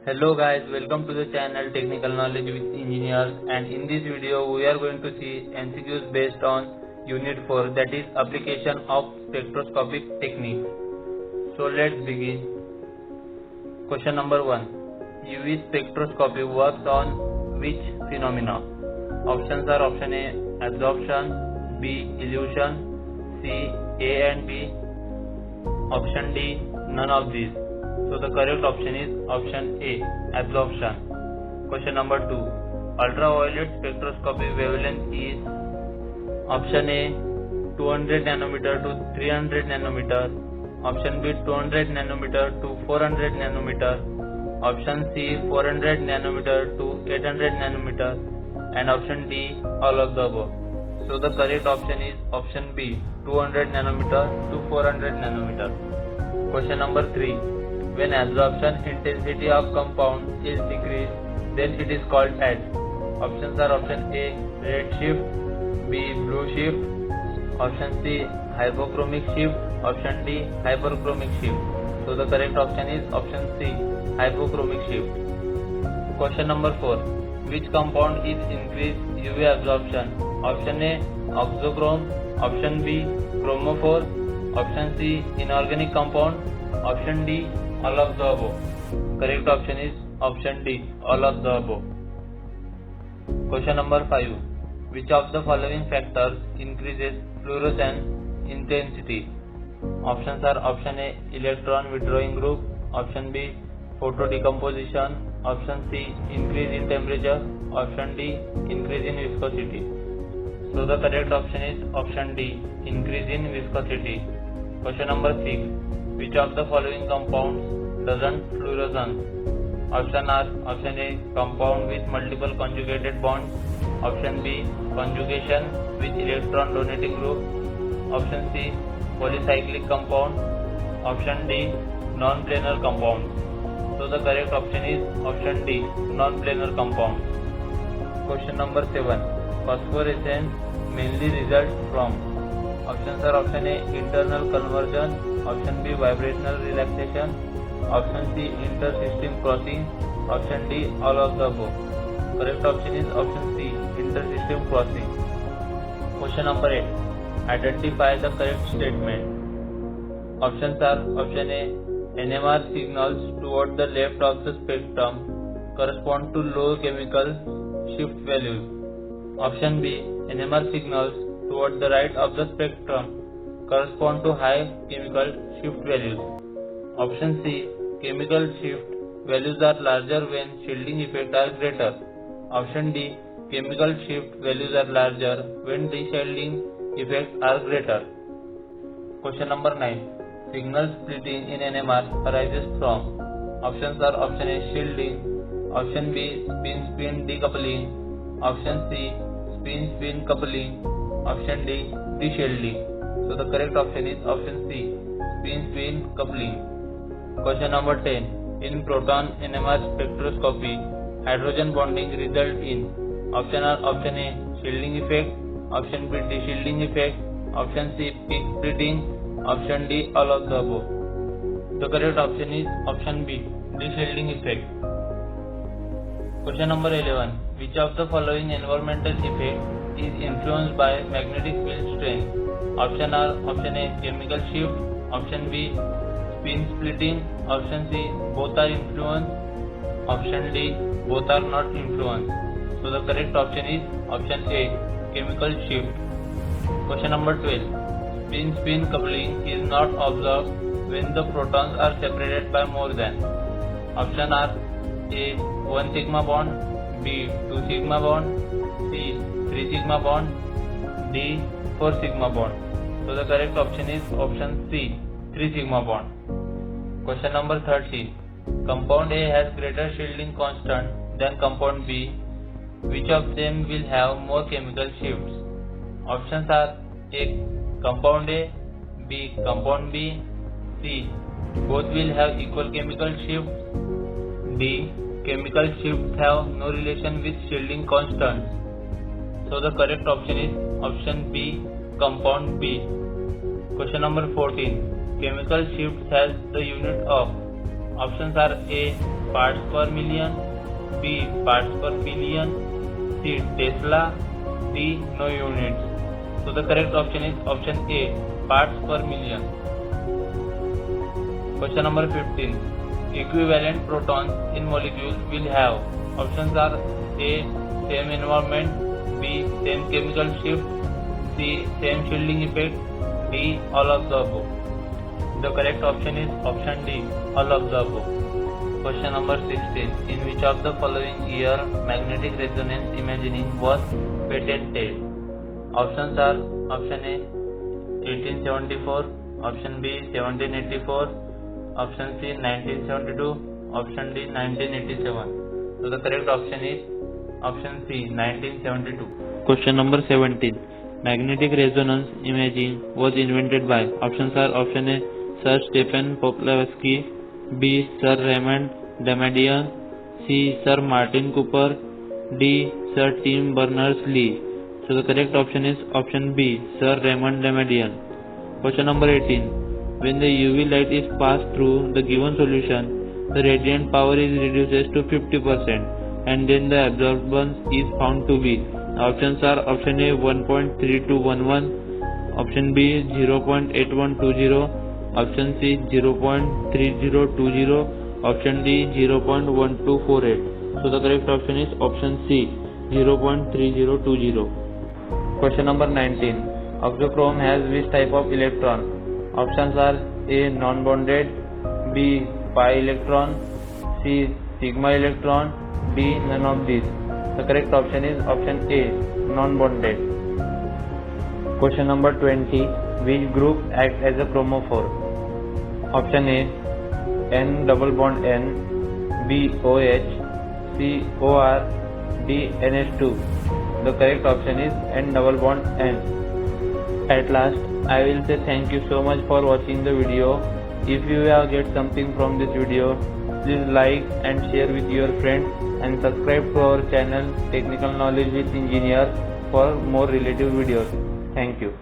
Hello guys, welcome to the channel Technical Knowledge with Engineers, and in this video we are going to see MCQs based on Unit 4, that is application of spectroscopic techniques. So let's begin. Question number 1. UV spectroscopy works on which phenomena? Options are option A absorption, B illusion, C A and B, option D none of these. So the correct option is option A, absorption. Question number 2. Ultraviolet spectroscopy wavelength is option A 200 nanometer to 300 nanometer, option B 200 nanometer to 400 nanometer, option C 400 nanometer to 800 nanometer, and option D all of the above. So the correct option is option B 200 nanometer to 400 nanometer. Question number 3. When absorption intensity of compound is decreased, then it is called as. Options are option A red shift, B blue shift, option C hypochromic shift, option D hyperchromic shift. So the correct option is option C, hypochromic shift. Question number 4. Which compound is increased UV absorption? Option A oxochrome, option B chromophore, option C inorganic compound, option D all of the above. Correct option is option D, all of the above. Question number 5. Which of the following factors increases fluorescence intensity? Options are option A electron withdrawing group, option B photo decomposition, option C increase in temperature, option D increase in viscosity. So the correct option is option D, increase in viscosity. Question number 6. Which of the following compounds doesn't fluoresce? Option are option A compound with multiple conjugated bonds, option B conjugation with electron donating group, option C polycyclic compound, option D non-planar compound. So the correct option is option D, non-planar compound. Question number 7. Phosphorescence mainly results from. Options are option A internal conversion, option B vibrational relaxation, option C intersystem crossing, option D all of the above. Correct option is option C, intersystem crossing. Question number 8. Identify the correct statement. Options are option A NMR signals toward the left of the spectrum correspond to low chemical shift values. Option B NMR signals toward the right of the spectrum correspond to high chemical shift values. Option C chemical shift values are larger when shielding effects are greater. Option D chemical shift values are larger when de-shielding effects are greater. Question number 9. Signal splitting in NMR arises from. Options are option A shielding, option B spin-spin decoupling, option C spin-spin coupling, option D de-shielding. So the correct option is option C, spin-spin coupling. Question number 10. In proton NMR spectroscopy, hydrogen bonding result in. Option are option A shielding effect, option B de-shielding effect, option C peak splitting, option D all of the above. The correct option is option B, de-shielding effect. Question number 11. Which of the following environmental effect is influenced by magnetic field strength? Option are option A chemical shift, option B spin splitting, option C both are influenced, option D both are not influenced. So the correct option is option A chemical shift. Question number 12. Spin-spin coupling is not observed when the protons are separated by more than. Option are A 1 sigma bond, B 2 sigma bond, C 3 sigma bond, D 4 sigma bond. So the correct option is option C, 3 sigma bond. Question number 13. Compound A has greater shielding constant than compound B. Which of them will have more chemical shifts? Options are A compound A, B compound B, C both will have equal chemical shifts, D chemical shifts have no relation with shielding constants. So the correct option is option B, compound B. Question number 14. Chemical shifts has the unit of. Options are A parts per million, B parts per billion, C Tesla, D no units. So the correct option is option A, parts per million. Question number 15. Equivalent protons in molecules will have. Options are A same environment, B same chemical shift, C same shielding effect, D all of the above. The correct option is option D, all of the above. Question number 16. In which of the following year magnetic resonance imaging was patented? Options are option A 1874, option B 1784, option C 1972, option D 1987. So the correct option is option C 1972. Question number 17. Magnetic resonance imaging was invented by. Options are option A Sir Stephen Poplawski, B Sir Raymond Damadian, C Sir Martin Cooper, D Sir Tim Berners-Lee. So the correct option is option B Sir Raymond Damadian. Question number 18. When the UV light is passed through the given solution, the radiant power is reduced to 50% and then the absorbance is found to be. Options are option A 1.3211, option B 0.8120, option C 0.3020, option D 0.1248. So the correct option is option C 0.3020. Question number 19. Oxochrome has which type of electron? Options are A non-bonded, B pi electron, C sigma electron, D none of these. The correct option is option A non-bonded. Question number 20. Which group acts as a chromophore? Option A N double bond N, B OH, C OR, D NH2. The correct option is N double bond N. At last, I will say thank you so much for watching the video. If you have get something from this video, please like and share with your friends and subscribe to our channel Technical Knowledge with Engineer for more related videos. Thank you.